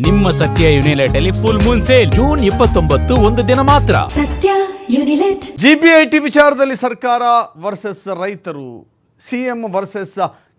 ನಿಮ್ಮ ಸತ್ಯ ಯುನಿಲೆಟ್ ಅಲ್ಲಿ ಫುಲ್ ಮೂನ್ ಸೇಲ್ ಜೂನ್ 29 ಒಂದು ದಿನ ಮಾತ್ರ. ಸತ್ಯ ಯುನಿಲೆಟ್. ಜಿಬಿಐಟಿ ವಿಚಾರದಲ್ಲಿ ಸರ್ಕಾರ ವರ್ಸಸ್ ರೈತರು, ಸಿಎಂ ವರ್ಸಸ್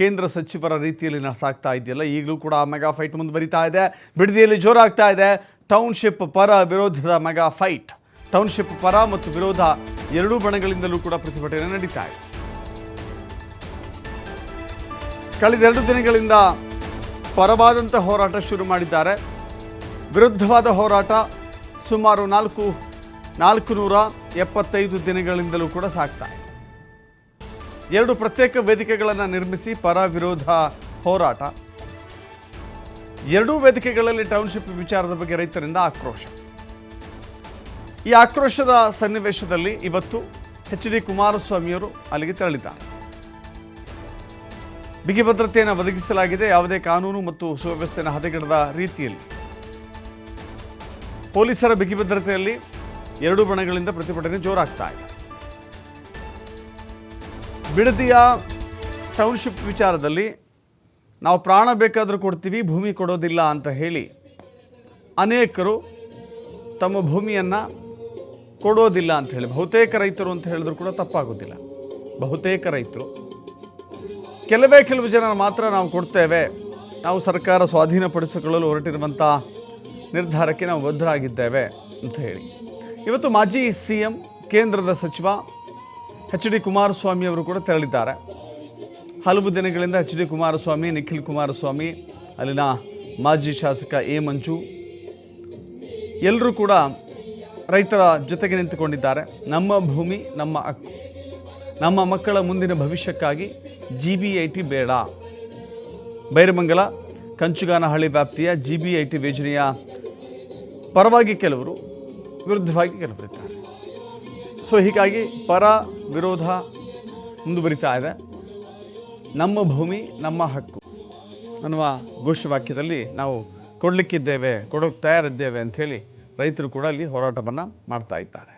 ಕೇಂದ್ರ ಸಚಿವರ ರೀತಿಯಲ್ಲಿ ಸಾಗ್ತಾ ಇದೆಯಲ್ಲ, ಈಗಲೂ ಕೂಡ ಮೆಗಾ ಫೈಟ್ ಮುಂದುವರಿತಾ ಇದೆ. ಬಿಡದಿಯಲ್ಲಿ ಜೋರಾಗ್ತಾ ಇದೆ. ಟೌನ್ಶಿಪ್ ಪರ ವಿರೋಧದ ಮೆಗಾ ಫೈಟ್. ಟೌನ್ಶಿಪ್ ಪರ ಮತ್ತು ವಿರೋಧ ಎರಡೂ ಬಣಗಳಿಂದಲೂ ಕೂಡ ಪ್ರತಿಭಟನೆ ನಡೀತಾ ಇದೆ. ಕಳೆದ 2 ದಿನಗಳಿಂದ ಪರವಾದಂಥ ಹೋರಾಟ ಶುರು ಮಾಡಿದ್ದಾರೆ. ವಿರುದ್ಧವಾದ ಹೋರಾಟ ಸುಮಾರು 475 ದಿನಗಳಿಂದಲೂ ಕೂಡ ಸಾಗ್ತಾ ಇದೆ. 2 ಪ್ರತ್ಯೇಕ ವೇದಿಕೆಗಳನ್ನು ನಿರ್ಮಿಸಿ ಪರ ವಿರೋಧ ಹೋರಾಟ. 2 ವೇದಿಕೆಗಳಲ್ಲಿ ಟೌನ್ಶಿಪ್ ವಿಚಾರದ ಬಗ್ಗೆ ರೈತರಿಂದ ಆಕ್ರೋಶ. ಈ ಆಕ್ರೋಶದ ಸನ್ನಿವೇಶದಲ್ಲಿ ಇವತ್ತು ಎಚ್ ಡಿ ಕುಮಾರಸ್ವಾಮಿಯವರು ಅಲ್ಲಿಗೆ ತೆರಳಿದ್ದಾರೆ. ಬಿಗಿ ಭದ್ರತೆಯನ್ನು ಒದಗಿಸಲಾಗಿದೆ. ಯಾವುದೇ ಕಾನೂನು ಮತ್ತು ಸುವ್ಯವಸ್ಥೆಯನ್ನು ಹದಗೆಡದ ರೀತಿಯಲ್ಲಿ ಪೊಲೀಸರ ಬಿಗಿ ಭದ್ರತೆಯಲ್ಲಿ 2 ಬಣಗಳಿಂದ ಪ್ರತಿಭಟನೆ ಜೋರಾಗ್ತಾ ಇದೆ. ಬಿಡದಿಯ ಟೌನ್ಶಿಪ್ ವಿಚಾರದಲ್ಲಿ ನಾವು ಪ್ರಾಣ ಬೇಕಾದರೂ ಕೊಡ್ತೀವಿ, ಭೂಮಿ ಕೊಡೋದಿಲ್ಲ ಅಂತ ಹೇಳಿ ಅನೇಕರು ತಮ್ಮ ಭೂಮಿಯನ್ನು ಕೊಡೋದಿಲ್ಲ ಅಂತ ಹೇಳಿ, ಬಹುತೇಕ ರೈತರು ಅಂತ ಹೇಳಿದ್ರು ಕೂಡ ತಪ್ಪಾಗೋದಿಲ್ಲ. ಬಹುತೇಕ ರೈತರು, ಕೆಲವು ಜನ ಮಾತ್ರ ನಾವು ಕೊಡ್ತೇವೆ, ನಾವು ಸರ್ಕಾರ ಸ್ವಾಧೀನಪಡಿಸಿಕೊಳ್ಳಲು ಹೊರಟಿರುವಂಥ ನಿರ್ಧಾರಕ್ಕೆ ನಾವು ಬದ್ಧರಾಗಿದ್ದೇವೆ ಅಂತ ಹೇಳಿ ಇವತ್ತು ಮಾಜಿ ಸಿಎಂ ಕೇಂದ್ರದ ಸಚಿವ ಎಚ್ ಡಿ ಕುಮಾರಸ್ವಾಮಿ ಅವರು ಕೂಡ ತೆರಳಿದ್ದಾರೆ. ಹಲವು ದಿನಗಳಿಂದ ಎಚ್ ಡಿ ಕುಮಾರಸ್ವಾಮಿ, ನಿಖಿಲ್ ಕುಮಾರಸ್ವಾಮಿ, ಅಲ್ಲಿನ ಮಾಜಿ ಶಾಸಕ ಎ ಮಂಜು ಎಲ್ಲರೂ ಕೂಡ ರೈತರ ಜೊತೆಗೆ ನಿಂತುಕೊಂಡಿದ್ದಾರೆ. ನಮ್ಮ ಭೂಮಿ ನಮ್ಮ ಹಕ್ಕು, ನಮ್ಮ ಮಕ್ಕಳ ಮುಂದಿನ ಭವಿಷ್ಯಕ್ಕಾಗಿ ಜಿಬಿಐಟಿ ಬೇಡ. ಬೈರಮಂಗಲ ಕಂಚುಗಾನಹಳ್ಳಿ ವ್ಯಾಪ್ತಿಯ ಜಿಬಿಐಟಿ ಯೋಜನೆಯ ಪರವಾಗಿ ಕೆಲವರು, ವಿರುದ್ಧವಾಗಿ ಕೆಲವರಿದ್ದಾರೆ. ಸೊ ಹೀಗಾಗಿ ಪರ ವಿರೋಧ ಮುಂದುವರಿತಾ ಇದೆ. ನಮ್ಮ ಭೂಮಿ ನಮ್ಮ ಹಕ್ಕು ಅನ್ನುವ ಘೋಷವಾಕ್ಯದಲ್ಲಿ ನಾವು ಕೊಡಲಿಕ್ಕಿದ್ದೇವೆ, ಕೊಡೋಕ್ಕೆ ತಯಾರಿದ್ದೇವೆ ಅಂಥೇಳಿ ರೈತರು ಕೂಡ ಅಲ್ಲಿ ಹೋರಾಟವನ್ನು ಮಾಡ್ತಾ ಇದ್ದಾರೆ.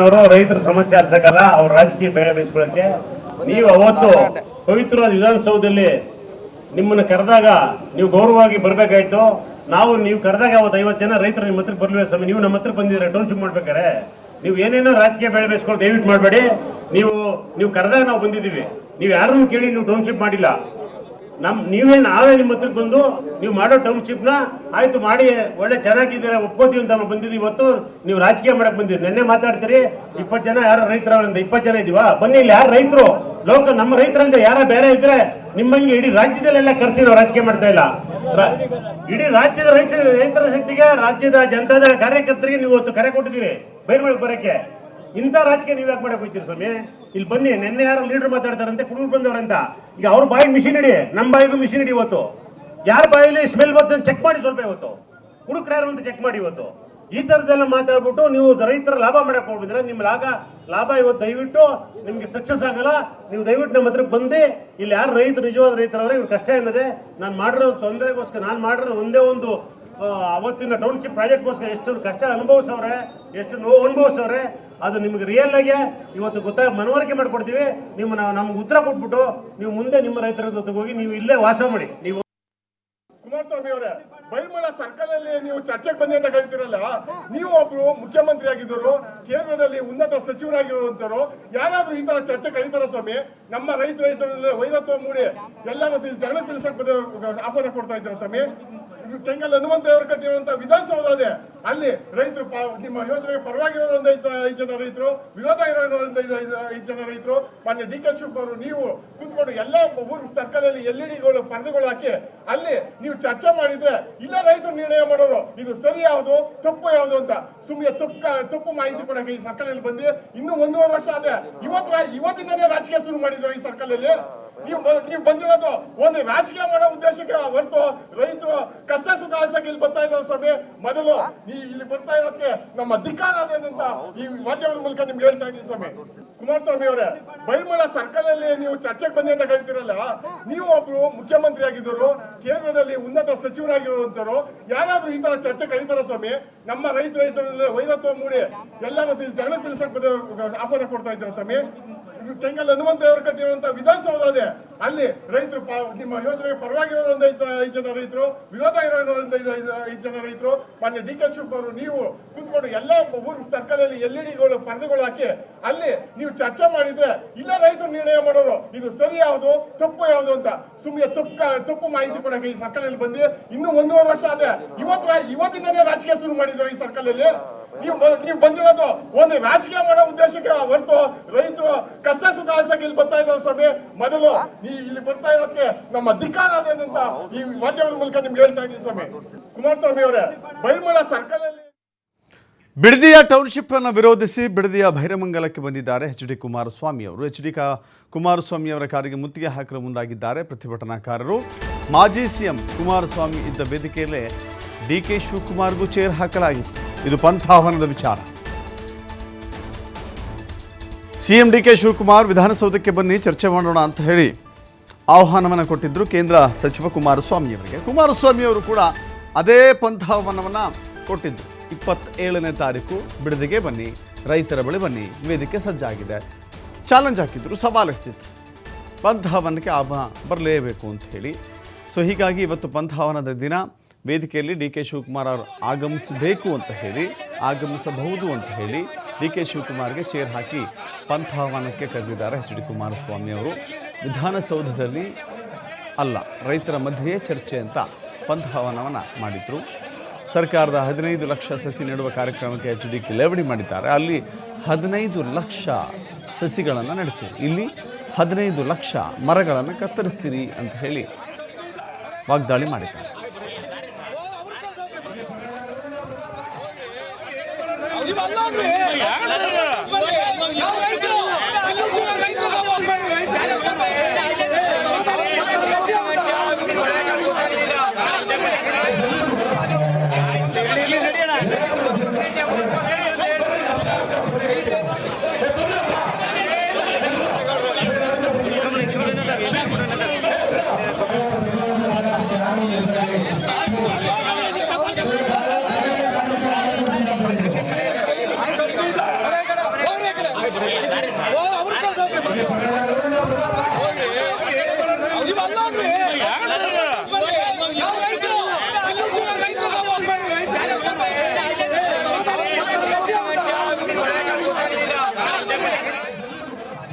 ಅವರು ರೈತರ ಸಮಸ್ಯೆ ಆಲಿಸಕಲ್ಲ, ಅವ್ರ ರಾಜಕೀಯ ಬೇಳೆ ಬೇಯಿಸ್ಕೊಳ್ಳಕ್ಕೆ. ನೀವು ಅವತ್ತು ಪವಿತ್ರವಾದ ವಿಧಾನಸೌಧದಲ್ಲಿ ನಿಮ್ಮನ್ನ ಕರೆದಾಗ ನೀವು ಗೌರವವಾಗಿ ಬರ್ಬೇಕಾಯ್ತು. ನೀವು ಕರೆದಾಗ ಅವತ್ತು 50 ಜನ ರೈತರು ನಿಮ್ಮ ಹತ್ರಕ್ಕೆ ಬರ್ಲಿಲ್ಲ ಸ್ವಾಮಿ. ನೀವು ನಮ್ಮ ಹತ್ರ ಬಂದಿದ್ರೆ ಟೌನ್ಶಿಪ್ ಮಾಡ್ಬೇಕಾರೆ ನೀವು ಏನೇನೋ ರಾಜಕೀಯ ಬೇಳೆ ಬೇಯಿಸ್ಕೊಳ್ಳಿ ದಯವಿಟ್ಟು ಮಾಡಬೇಡಿ. ನೀವು ಕರೆದಾಗ ನಾವು ಬಂದಿದ್ದೀವಿ, ನೀವು ಯಾರನ್ನು ಕೇಳಿ ನೀವು ಟೌನ್ಶಿಪ್ ಮಾಡಿಲ್ಲ. ನಾವೇ ನಿಮ್ಮ ಹತ್ರಕ್ಕೆ ಬಂದು ನೀವು ಮಾಡೋ ಟೌನ್ಶಿಪ್ನ ಆಯ್ತು ಮಾಡಿ ಒಳ್ಳೆ ಚೆನ್ನಾಗಿದ್ದೀರಾ ಒಪ್ಕೋತೀವಿ ಅಂತ ಬಂದಿದ್ದೀವಿ. ಇವತ್ತು ನೀವು ರಾಜಕೀಯ ಮಾಡಕ್ ಬಂದಿದ್ದೀರಿ. ನೆನ್ನೆ ಮಾತಾಡ್ತೀರಿ 20 ಜನ ಯಾರು ರೈತರವರಿಂದ 20 ಜನ ಇದೀವಾ? ಬನ್ನಿ, ಇಲ್ಲಿ ಯಾರು ರೈತರು ನಮ್ಮ ರೈತರಿಂದ ಯಾರ ಬೇರೆ ಇದ್ರೆ ನಿಮ್ಮಂಗೆ ಇಡೀ ರಾಜ್ಯದಲ್ಲೆಲ್ಲ ಕರೆಸಿ ನಾವು ರಾಜಕೀಯ ಮಾಡ್ತಾ ಇಲ್ಲ. ಇಡೀ ರಾಜ್ಯದ ರೈತರ ಶಕ್ತಿಗೆ, ರಾಜ್ಯದ ಜನತಾದ ಕಾರ್ಯಕರ್ತರಿಗೆ ನೀವು ಇವತ್ತು ಕರೆ ಕೊಟ್ಟಿದ್ದೀರಿ ಬೈರ್ಮಳಕ್ಕೆ ಬರಕ್ಕೆ. ಇಂಥ ರಾಜಕೀಯ ನೀವು ಯಾಕೆ ಮಾಡಕ್ ಹೋಗ್ತೀರಿ ಸ್ವಾಮಿ? ಇಲ್ಲಿ ಬನ್ನಿ, ನೆನ್ನೆ ಯಾರು ಲೀಡರ್ ಮಾತಾಡ್ತಾರಂತೆ ಕುಡುಗರು ಬಂದವರಂತ. ಈಗ ಅವ್ರ ಬಾಯಿಗೆ ಮಿಷಿನ್ ಇಡಿ, ನಮ್ಮ ಬಾಯಿಗೂ ಮಿಷಿನ್ ಇಡಿ. ಇವತ್ತು ಯಾರ ಬಾಯಲ್ಲಿ ಸ್ಮೆಲ್ ಬರ್ತದೆ ಚೆಕ್ ಮಾಡಿ ಸ್ವಲ್ಪ. ಇವತ್ತು ಕುಡುಕ್ರು ಯಾರು ಅಂತ ಚೆಕ್ ಮಾಡಿ. ಇವತ್ತು ಈ ತರದೆಲ್ಲ ಮಾತಾಡ್ಬಿಟ್ಟು ನೀವು ರೈತರ ಲಾಭ ಮಾಡಕ್ ಹೋಗ್ಬಿದ್ರೆ ನಿಮ್ಮ ಲಾಭ ಇವತ್ತು ದಯವಿಟ್ಟು ನಿಮ್ಗೆ ಸಕ್ಸಸ್ ಆಗಲ್ಲ. ನೀವು ದಯವಿಟ್ಟು ನಮ್ಮ ಹತ್ರಕ್ಕೆ ಬಂದು ಇಲ್ಲಿ ಯಾರು ರೈತರು ನಿಜವಾದ ರೈತರವ್ರೆ, ಇವ್ರು ಕಷ್ಟ ಏನಿದೆ, ನಾನು ಮಾಡಿರೋದು ತೊಂದರೆಗೋಸ್ಕರ, ನಾನು ಮಾಡಿರೋದು ಒಂದೇ ಒಂದು ಅವತ್ತಿನ ಟೌನ್ಶಿಪ್ ಪ್ರಾಜೆಕ್ಟ್ಗೋಸ್ಕರ ಎಷ್ಟು ಕಷ್ಟ ಅನುಭವಿಸವ್ರೆ, ಎಷ್ಟು ನೋವು ಅನುಭವಿಸವ್ರೆ, ಅದು ನಿಮ್ಗೆ ರಿಯಲ್ ಆಗಿ ಇವತ್ತು ಮನವರಿಕೆ ಮಾಡ್ಕೊಡ್ತೀವಿ. ನೀವು ನಮ್ಗೆ ಉತ್ತರ ಕೊಟ್ಬಿಟ್ಟು ನೀವು ಮುಂದೆ ನಿಮ್ಮ ರೈತರ ಜೊತೆಗೆ ಹೋಗಿ ನೀವು ಇಲ್ಲೇ ವಾಸ ಮಾಡಿ. ನೀವು ಕುಮಾರಸ್ವಾಮಿ ಅವರೇ, ಬೈರ್ಮಳ ಸರ್ಕಾರದಲ್ಲಿ ನೀವು ಚರ್ಚೆಗೆ ಬನ್ನಿ ಅಂತ ಕರಿತೀರಲ್ಲ, ನೀವು ಒಬ್ರು ಮುಖ್ಯಮಂತ್ರಿ ಆಗಿದ್ದರು, ಕೇಂದ್ರದಲ್ಲಿ ಉನ್ನತ ಸಚಿವರಾಗಿರುವಂತರು, ಯಾರಾದ್ರೂ ಈ ತರ ಚರ್ಚೆ ಕರೀತಾರ ಸ್ವಾಮಿ? ನಮ್ಮ ರೈತರಲ್ಲಿ ವೈರತ್ವ ಮೂಡಿ ಎಲ್ಲರೂ ಜಗಳ ಬೀಳ್ಸಕ್ ಆಹ್ವಾನ ಕೊಡ್ತಾ ಇದ್ದಾರೆ ಸ್ವಾಮಿ. ಕೆಂಗಲ್ ಹನುಮಂತಯ್ಯವರು ಕಟ್ಟಿರುವಂತಹ ವಿಧಾನಸೌಧ ಇದೆ. ಅಲ್ಲಿ ರೈತರು ನಿಮ್ಮ ಯೋಜನೆಗೆ ಪರವಾಗಿರೋರು ಒಂದು 5 ಜನ ರೈತರು, ವಿರೋಧ ಇರೋರು ಒಂದು 5 ಜನ ರೈತರು, ಮಾನ್ಯ ಡಿ ಕೆ ಶಿವಕುಮಾರ್ ಅವರು ನೀವು ಕುಂತ್ಕೊಂಡು ಎಲ್ಲ ಊರು ಸರ್ಕಲಲ್ಲಿ LED ಪರದೆಗಳು ಹಾಕಿ ಅಲ್ಲಿ ನೀವು ಚರ್ಚೆ ಮಾಡಿದ್ರೆ ಇಲ್ಲ ರೈತರು ನಿರ್ಣಯ ಮಾಡೋರು ಇದು ಸರಿ ಯಾವುದು ತಪ್ಪು ಯಾವುದು ಅಂತ. ಸುಮ್ಮನೆ ತಪ್ಪು ಮಾಹಿತಿ ಕೊಡಕ್ಕೆ ಈ ಸರ್ಕಲಲ್ಲಿ ಬಂದು ಇನ್ನೂ 1.5 ವರ್ಷ ಆದೆ. ಇವತ್ತಿಂದನೇ ರಾಜಕೀಯ ಶುರು ಮಾಡಿದ್ರು ಈ ಸರ್ಕಲಲ್ಲಿ. ನೀವು ಬಂದಿರೋದು ಒಂದು ರಾಜಕೀಯ ಮಾಡೋ ಉದ್ದೇಶಕ್ಕೆ ಹೊರತು ರೈತರು ಕಷ್ಟ ಸುಖ ಆಲ್ಸಕ್ಕೆ ಇಲ್ಲಿ ಬರ್ತಾ ಇದ್ದಾರೆ ಸ್ವಾಮಿ. ಮೊದಲು ಇಲ್ಲಿ ಬರ್ತಾ ಇರೋದಕ್ಕೆ ನಮ್ಮ ಅಧಿಕಾರ ಅದೇನಂತ ಈ ಮಾಧ್ಯಮದ ಮೂಲಕ ನಿಮ್ಗೆ ಹೇಳ್ತಾ ಇದ್ದೀನಿ ಸ್ವಾಮಿ. ಕುಮಾರಸ್ವಾಮಿ ಅವರೇ, ಬೈರ್ಮಳ ಸರ್ಕಲ್ ಅಲ್ಲಿ ನೀವು ಚರ್ಚೆಗೆ ಬನ್ನಿ ಅಂತ ಕರಿತೀರಲ್ಲ, ನೀವು ಒಬ್ರು ಮುಖ್ಯಮಂತ್ರಿ ಆಗಿದ್ದರು, ಕೇಂದ್ರದಲ್ಲಿ ಉನ್ನತ ಸಚಿವರಾಗಿರುವಂತರು, ಯಾರಾದ್ರೂ ಈ ತರ ಚರ್ಚೆ ಕರೀತಾರ ಸ್ವಾಮಿ? ನಮ್ಮ ರೈತರ ವೈರತ್ವ ಮೂಡಿ ಎಲ್ಲರೂ ಜಗಳ ಬೀಳ್ಸಕ್ ಆಹ್ವಾನ ಕೊಡ್ತಾ ಇದ್ದಾರೆ ಸ್ವಾಮಿ. ಕೆಂಗಲ್ ಹನುಮಂತಯ್ಯವರು ಕಟ್ಟಿರುವಂತಹ ವಿಧಾನಸೌಧ ಇದೆ. ಅಲ್ಲಿ ರೈತರು ನಿಮ್ಮ ಯೋಜನೆಗೆ ಪರವಾಗಿರೋರು ಒಂದು 5 ಜನ ರೈತರು, ವಿರೋಧ ಇರೋರು ಒಂದು 5 ಜನ ರೈತರು, ಮಾನ್ಯ ಡಿ ಕೆ ಶಿವಕುಮಾರ್ ಅವರು ನೀವು ಕುಂತ್ಕೊಂಡು ಎಲ್ಲ ಊರು ಸರ್ಕಲಲ್ಲಿ LED ಪರದೆಗಳು ಹಾಕಿ ಅಲ್ಲಿ ನೀವು ಚರ್ಚೆ ಮಾಡಿದ್ರೆ ಇಲ್ಲ ರೈತರು ನಿರ್ಣಯ ಮಾಡೋರು ಇದು ಸರಿ ಯಾವುದು ತಪ್ಪು ಯಾವುದು ಅಂತ. ಸುಮ್ಮನೆ ತಪ್ಪು ಮಾಹಿತಿ ಕೊಡಕ್ಕೆ ಈ ಸರ್ಕಲಲ್ಲಿ ಬಂದು ಇನ್ನೂ 1.5 ವರ್ಷ ಆದೆ. ಇವತ್ತಿಂದನೇ ರಾಜಕೀಯ ಶುರು ಮಾಡಿದ್ರು ಈ ಸರ್ಕಲಲ್ಲಿ. ನೀವು ಬಂದಿರೋದು ಒಂದು ರಾಜಕೀಯ ಮಾಡೋ ಉದ್ದೇಶಕ್ಕೆ ಹೊರತು ರೈತರು ಕಷ್ಟ ಸುಖ ಆಲ್ಸಕ್ಕೆ ಇಲ್ಲಿ ಬರ್ತಾ ಇದ್ದಾರೆ ಸ್ವಾಮಿ. ಮೊದಲು ಇಲ್ಲಿ ಬರ್ತಾ ಇರೋದಕ್ಕೆ ನಮ್ಮ ಅಧಿಕಾರ ಅದೇನಂತ ಈ ಮಾಧ್ಯಮದ ಮೂಲಕ ನಿಮ್ಗೆ ಹೇಳ್ತಾ ಇದ್ದೀನಿ ಸ್ವಾಮಿ. ಕುಮಾರಸ್ವಾಮಿ ಅವರೇ, ಬೈರ್ಮಳ ಸರ್ಕಲ್ ಅಲ್ಲಿ ಬಿಡದಿಯ ಟೌನ್ಶಿಪ್ ಅನ್ನು ವಿರೋಧಿಸಿ ಬಿಡದಿಯ ಭೈರಮಂಗಲಕ್ಕೆ ಬಂದಿದ್ದಾರೆ HD ಕುಮಾರಸ್ವಾಮಿ ಅವರು. HD ಕುಮಾರಸ್ವಾಮಿ ಅವರ ಕಾರಿಗೆ ಮುತ್ತಿಗೆ ಹಾಕಲು ಮುಂದಾಗಿದ್ದಾರೆ ಪ್ರತಿಭಟನಾಕಾರರು. ಮಾಜಿ CM ಕುಮಾರಸ್ವಾಮಿ ಇದ್ದ ವೇದಿಕೆಯಲ್ಲೇ DK ಶಿವಕುಮಾರ್ಗೂ ಚೇರ್ ಹಾಕಲಾಗಿತ್ತು. ಇದು ಪಂಥಾಹ್ವಾನದ ವಿಚಾರ. CM DK ಶಿವಕುಮಾರ್ ವಿಧಾನಸೌಧಕ್ಕೆ ಬನ್ನಿ ಚರ್ಚೆ ಮಾಡೋಣ ಅಂತ ಹೇಳಿ ಆಹ್ವಾನವನ್ನು ಕೊಟ್ಟಿದ್ದರು ಕೇಂದ್ರ ಸಚಿವ ಕುಮಾರಸ್ವಾಮಿ ಅವರಿಗೆ. ಕುಮಾರಸ್ವಾಮಿ ಅವರು ಕೂಡ ಅದೇ ಪಂಥಾಹ್ವಾನವನ್ನು ಕೊಟ್ಟಿದ್ದರು. 27ನೇ ತಾರೀಕು ಬಿಡದಿಗೆ ಬನ್ನಿ, ರೈತರ ಬಳಿ ಬನ್ನಿ, ವೇದಿಕೆ ಸಜ್ಜಾಗಿದೆ, ಚಾಲೆಂಜ್ ಹಾಕಿದ್ರು, ಸವಾಲಿಸ್ತಿದ್ರು, ಪಂಥಾಹ್ವಾನಕ್ಕೆ ಬರಲೇಬೇಕು ಅಂತ ಹೇಳಿ. ಸೊ ಹೀಗಾಗಿ ಇವತ್ತು ಪಂಥಾಹ್ವಾನದ ದಿನ ವೇದಿಕೆಯಲ್ಲಿ DK ಶಿವಕುಮಾರ್ ಅವರು ಆಗಮಿಸಬೇಕು ಅಂತ ಹೇಳಿ, ಆಗಮಿಸಬಹುದು ಅಂತ ಹೇಳಿ DK ಶಿವಕುಮಾರ್ಗೆ ಚೇರ್ ಹಾಕಿ ಪಂಥಾಹ್ವಾನಕ್ಕೆ ಕರೆದಿದ್ದಾರೆ HD ಕುಮಾರಸ್ವಾಮಿ ಅವರು. ವಿಧಾನಸೌಧದಲ್ಲಿ ಅಲ್ಲ, ರೈತರ ಮಧ್ಯೆಯೇ ಚರ್ಚೆ ಅಂತ ಪಂಥಾಹ್ವಾನವನ್ನು ಮಾಡಿದರು. ಸರ್ಕಾರದ 15 ಲಕ್ಷ ಸಸಿ ನೆಡುವ ಕಾರ್ಯಕ್ರಮಕ್ಕೆ HD ಲೇವಡಿ ಮಾಡಿದ್ದಾರೆ. ಅಲ್ಲಿ 15 ಲಕ್ಷ ಸಸಿಗಳನ್ನು ನೆಡ್ತೀರಿ, ಇಲ್ಲಿ 15 ಲಕ್ಷ ಮರಗಳನ್ನು ಕತ್ತರಿಸ್ತೀರಿ ಅಂತ ಹೇಳಿ ವಾಗ್ದಾಳಿ ಮಾಡಿದ್ದಾರೆ.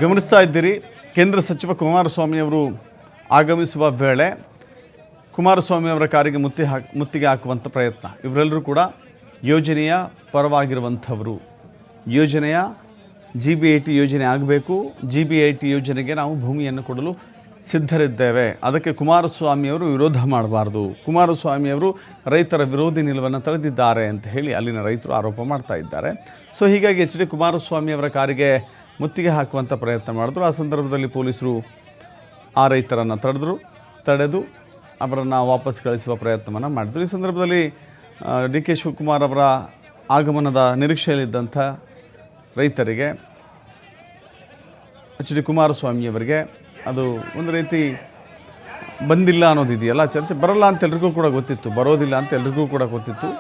ಗಮನಿಸ್ತಾ ಇದ್ದೀರಿ, ಕೇಂದ್ರ ಸಚಿವ ಕುಮಾರಸ್ವಾಮಿ ಅವರು ಆಗಮಿಸುವ ವೇಳೆ ಕುಮಾರಸ್ವಾಮಿ ಅವರ ಕಾರಿಗೆ ಮುತ್ತಿಗೆ ಹಾಕುವಂಥ ಪ್ರಯತ್ನ. ಇವರೆಲ್ಲರೂ ಕೂಡ ಯೋಜನೆಯ ಪರವಾಗಿರುವಂಥವರು. ಯೋಜನೆಯ GBIT ಯೋಜನೆ ಆಗಬೇಕು, GBIT ಯೋಜನೆಗೆ ನಾವು ಭೂಮಿಯನ್ನು ಕೊಡಲು ಸಿದ್ಧರಿದ್ದೇವೆ, ಅದಕ್ಕೆ ಕುಮಾರಸ್ವಾಮಿಯವರು ವಿರೋಧ ಮಾಡಬಾರ್ದು, ಕುಮಾರಸ್ವಾಮಿಯವರು ರೈತರ ವಿರೋಧಿ ನಿಲುವನ್ನು ತಳೆದಿದ್ದಾರೆ ಅಂತ ಹೇಳಿ ಅಲ್ಲಿನ ರೈತರು ಆರೋಪ ಮಾಡ್ತಾ ಇದ್ದಾರೆ. ಸೊ ಹೀಗಾಗಿ HD ಕುಮಾರಸ್ವಾಮಿ ಅವರ ಕಾರಿಗೆ ಮುತ್ತಿಗೆ ಹಾಕುವಂಥ ಪ್ರಯತ್ನ ಮಾಡಿದ್ರು. ಆ ಸಂದರ್ಭದಲ್ಲಿ ಪೊಲೀಸರು ಆ ರೈತರನ್ನು ತಡೆದು ಅವರನ್ನು ವಾಪಸ್ ಕಳಿಸುವ ಪ್ರಯತ್ನವನ್ನು ಮಾಡಿದರು. ಈ ಸಂದರ್ಭದಲ್ಲಿ DK ಶಿವಕುಮಾರ್ ಅವರ ಆಗಮನದ ನಿರೀಕ್ಷೆಯಲ್ಲಿದ್ದಂಥ ರೈತರಿಗೆ HD ಕುಮಾರಸ್ವಾಮಿಯವರಿಗೆ ಅದು ಒಂದು ರೀತಿ ಬಂದಿಲ್ಲ ಅನ್ನೋದಿದೆಯಲ್ಲ, ಚರ್ಚೆ ಬರಲ್ಲ ಅಂತ ಎಲ್ರಿಗೂ ಕೂಡ ಗೊತ್ತಿತ್ತು, ಬರೋದಿಲ್ಲ ಅಂತ ಎಲ್ರಿಗೂ ಕೂಡ ಗೊತ್ತಿತ್ತು.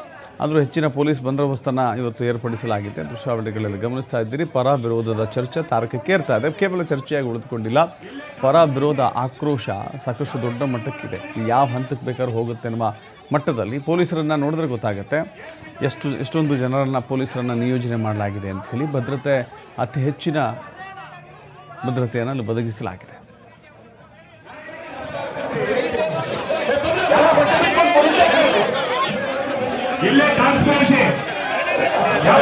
ಆದರೂ ಹೆಚ್ಚಿನ ಪೊಲೀಸ್ ಬಂದೋಬಸ್ತನ್ನು ಇವತ್ತು ಏರ್ಪಡಿಸಲಾಗಿದೆ. ದೃಶ್ಯಾವಳಿಗಳಲ್ಲಿ ಗಮನಿಸ್ತಾ ಇದ್ದೀರಿ, ಪರ ವಿರೋಧದ ಚರ್ಚೆ ತಾರಕಕ್ಕೇರ್ತಾ ಇದೆ. ಕೇವಲ ಚರ್ಚೆಯಾಗಿ ಉಳಿದುಕೊಂಡಿಲ್ಲ, ಪರ ವಿರೋಧ ಆಕ್ರೋಶ ಸಾಕಷ್ಟು ದೊಡ್ಡ ಮಟ್ಟಕ್ಕಿದೆ. ಯಾವ ಹಂತಕ್ಕೆ ಬೇಕಾದ್ರೂ ಹೋಗುತ್ತೆ ಅನ್ನುವ ಮಟ್ಟದಲ್ಲಿ ಪೊಲೀಸರನ್ನು ನೋಡಿದ್ರೆ ಗೊತ್ತಾಗುತ್ತೆ ಎಷ್ಟೊಂದು ಜನರನ್ನು ಪೊಲೀಸರನ್ನು ನಿಯೋಜನೆ ಮಾಡಲಾಗಿದೆ ಅಂತ ಹೇಳಿ. ಭದ್ರತೆ ಅತಿ ಹೆಚ್ಚಿನ ಭದ್ರತೆಯನ್ನು ಅಲ್ಲಿ ಒದಗಿಸಲಾಗಿದೆ. ಇಲ್ಲೇ ಕಾನ್ಸ್ಪಿರಸಿ ಯಾವ